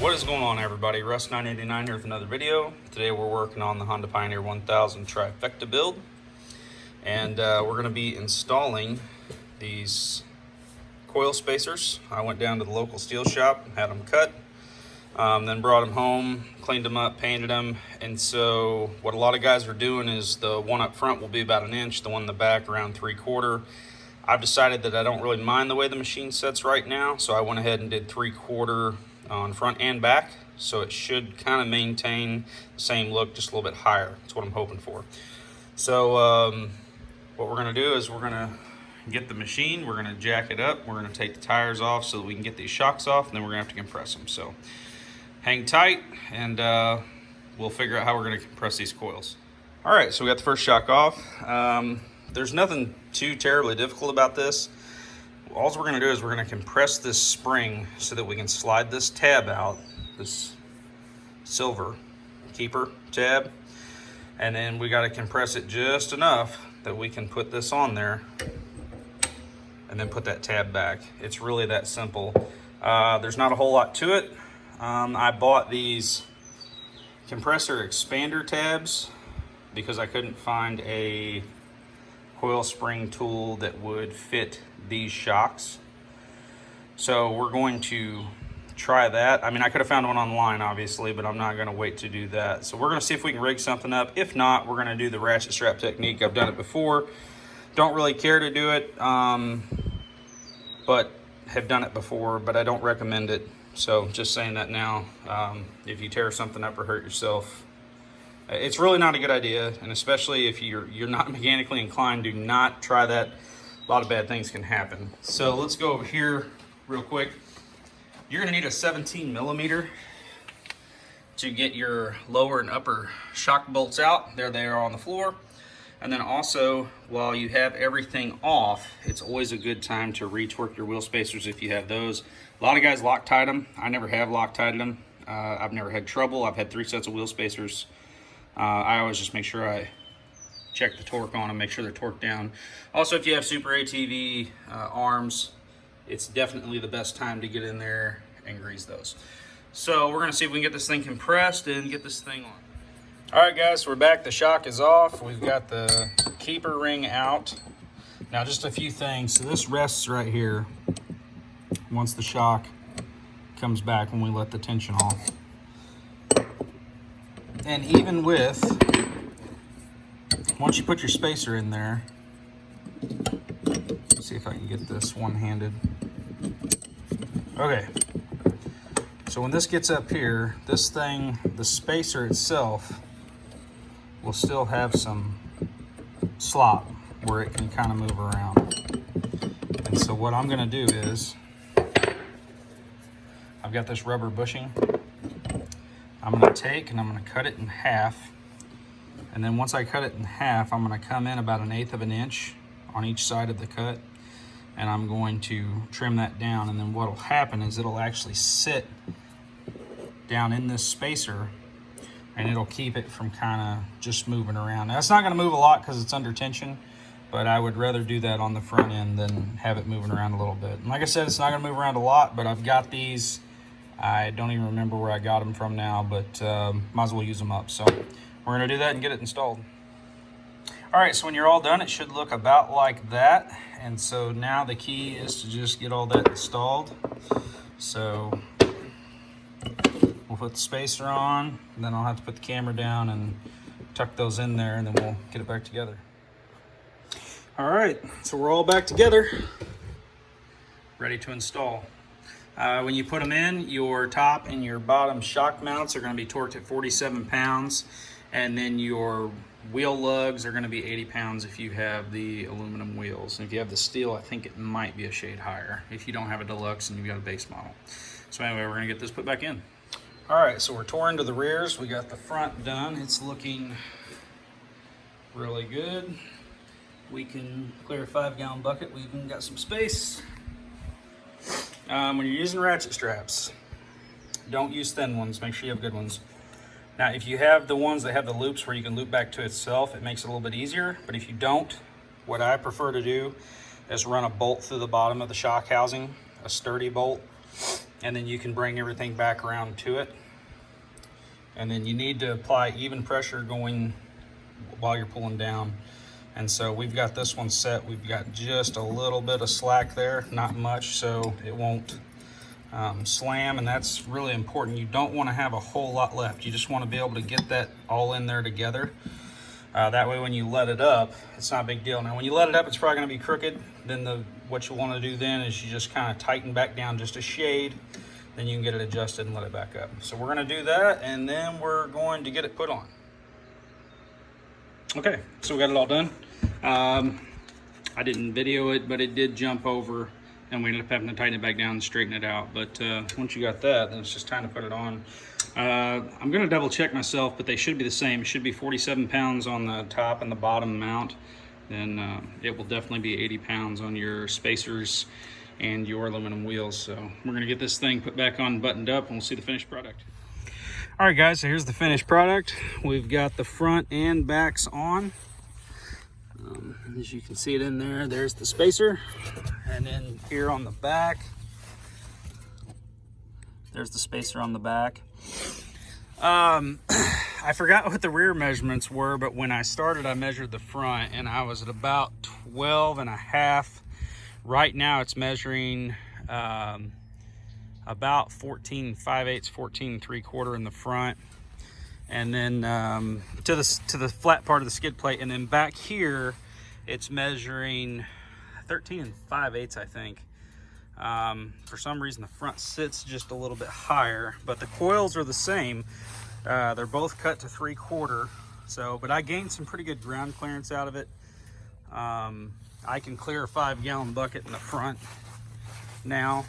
What is going on, everybody? Russ989 here with another video. Today we're working on the Honda Pioneer 1000 trifecta build, and we're going to be installing these coil spacers. I went down to the local steel shop, had them cut, then brought them home, cleaned them up, painted them. And so what a lot of guys are doing is the one up front will be about 1 inch, the one in the back around 3/4. I've decided that I don't really mind the way the machine sets right now, so I went ahead and did 3/4 on front and back, so it should kind of maintain the same look, just a little bit higher. That's what I'm hoping for. So what we're going to do is we're going to get the machine, we're going to jack it up, we're going to take the tires off so that we can get these shocks off, and then we're going to have to compress them. So hang tight, and we'll figure out how we're going to compress these coils. All right, so we got the first shock off. There's nothing too terribly difficult about this. All we're going to do is we're going to compress this spring so that we can slide this tab out, this silver keeper tab, and then we got to compress it just enough that we can put this on there and then put that tab back. It's really that simple. There's not a whole lot to it. I bought these compressor expander tabs because I couldn't find a coil spring tool that would fit these shocks. So we're going to try that. I mean, I could have found one online, obviously, but I'm not going to wait to do that. So we're going to see if we can rig something up. If not, we're going to do the ratchet strap technique. I've done it before. Don't really care to do it, but have done it before, but I don't recommend it. So just saying that now. If you tear something up or hurt yourself, it's really not a good idea, and especially if you're not mechanically inclined, do not try that. A lot of bad things can happen. So let's go over here real quick. You're gonna need a 17 millimeter to get your lower and upper shock bolts out. There they are on the floor. And then also, while you have everything off, it's always a good time to retorque your wheel spacers if you have those. A lot of guys Loctite them. I never have Loctited them. I've never had trouble. I've had 3 sets of wheel spacers. I always just make sure I check the torque on them, make sure they're torqued down. Also, if you have Super ATV arms, it's definitely the best time to get in there and grease those. So we're gonna see if we can get this thing compressed and get this thing on. All right, guys, so we're back. The shock is off. We've got the keeper ring out. Now, just a few things. So this rests right here once the shock comes back when we let the tension off. And even with, once you put your spacer in there, let's see if I can get this one-handed. Okay, so when this gets up here, this thing, the spacer itself, will still have some slop where it can kind of move around. And so what I'm gonna do is, I've got this rubber bushing. I'm gonna take and I'm gonna cut it in half. And then once I cut it in half, I'm gonna come in about 1/8 of an inch on each side of the cut. And I'm going to trim that down. And then what'll happen is it'll actually sit down in this spacer, and it'll keep it from kind of just moving around. Now, it's not gonna move a lot because it's under tension, but I would rather do that on the front end than have it moving around a little bit. And like I said, it's not gonna move around a lot, but I've got these. I don't even remember where I got them from now, but might as well use them up. So we're gonna do that and get it installed. All right, so when you're all done, it should look about like that. And so now the key is to just get all that installed. So we'll put the spacer on, and then I'll have to put the camera down and tuck those in there, and then we'll get it back together. All right, so we're all back together. ready to install. When you put them in, your top and your bottom shock mounts are going to be torqued at 47 pounds, and then your wheel lugs are going to be 80 pounds if you have the aluminum wheels. And if you have the steel, I think it might be a shade higher if you don't have a deluxe and you've got a base model. So anyway, we're going to get this put back in. All right, so we're touring to the rears. We got the front done. It's looking really good. We can clear a 5-gallon bucket. We even got some space. When you're using ratchet straps, don't use thin ones. Make sure you have good ones. Now, if you have the ones that have the loops where you can loop back to itself, it makes it a little bit easier. But if you don't, what I prefer to do is run a bolt through the bottom of the shock housing, a sturdy bolt, and then you can bring everything back around to it. And then you need to apply even pressure going while you're pulling down. And so we've got this one set. We've got just a little bit of slack there, not much, so it won't slam, and that's really important. You don't want to have a whole lot left. You just want to be able to get that all in there together. That way when you let it up, it's not a big deal. Now when you let it up, it's probably going to be crooked. Then what you want to do then is you just kind of tighten back down just a shade. Then you can get it adjusted and let it back up. So we're going to do that, and then we're going to get it put on. Okay, so we got it all done. I didn't video it, but it did jump over, and we ended up having to tighten it back down and straighten it out. But once you got that, then it's just time to put it on. I'm going to double check myself, but they should be the same. It should be 47 pounds on the top and the bottom mount. Then it will definitely be 80 pounds on your spacers and your aluminum wheels. So we're going to get this thing put back on, buttoned up, and we'll see the finished product. All right, guys, so here's the finished product. We've got the front and backs on. As you can see it in there, there's the spacer. And then here on the back, there's the spacer on the back. I forgot what the rear measurements were, but when I started, I measured the front, and I was at about 12.5. Right now, it's measuring about 14.5/8, 14.75 in the front, and then to the flat part of the skid plate, and then back here it's measuring 13.5/8, I think. For some reason the front sits just a little bit higher, but the coils are the same. They're both cut to 3/4, so but I gained some pretty good ground clearance out of it. I can clear a 5-gallon bucket in the front now.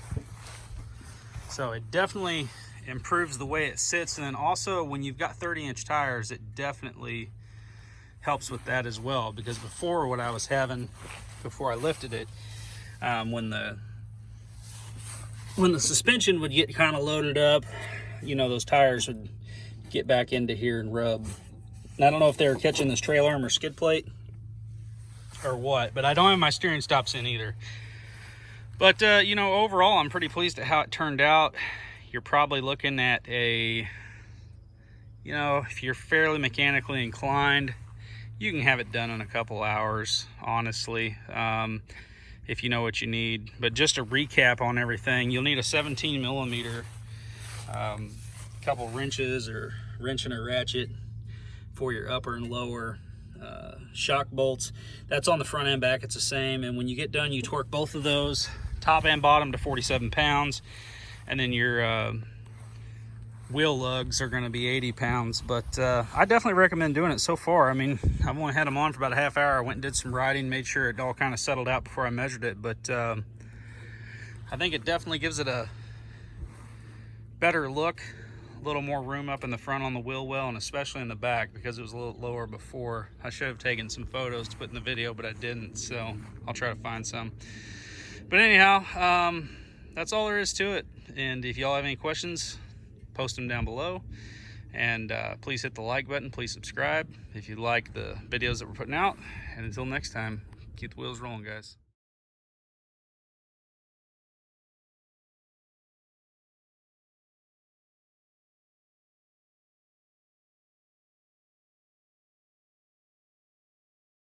So it definitely improves the way it sits. And then also when you've got 30-inch tires, it definitely helps with that as well. Because before, what I was having, before I lifted it, when the suspension would get kind of loaded up, you know, those tires would get back into here and rub. And I don't know if they were catching this trail arm or skid plate or what, but I don't have my steering stops in either. But, you know, overall, I'm pretty pleased at how it turned out. You're probably looking at a, you know, if you're fairly mechanically inclined, you can have it done in a couple hours, honestly, if you know what you need. But just a recap on everything, you'll need a 17 millimeter, couple wrenches or wrench and a ratchet for your upper and lower shock bolts. That's on the front and back, it's the same. And when you get done, you torque both of those, top and bottom, to 47 pounds. And then your wheel lugs are going to be 80 pounds. But I definitely recommend doing it so far. I mean, I've only had them on for about a half hour. I went and did some riding, made sure it all kind of settled out before I measured it. But I think it definitely gives it a better look. A little more room up in the front on the wheel well, and especially in the back, because it was a little lower before. I should have taken some photos to put in the video, but I didn't, so I'll try to find some. But anyhow, that's all there is to it. And if y'all have any questions, post them down below. And please hit the like button, please subscribe if you like the videos that we're putting out. And until next time, keep the wheels rolling, guys.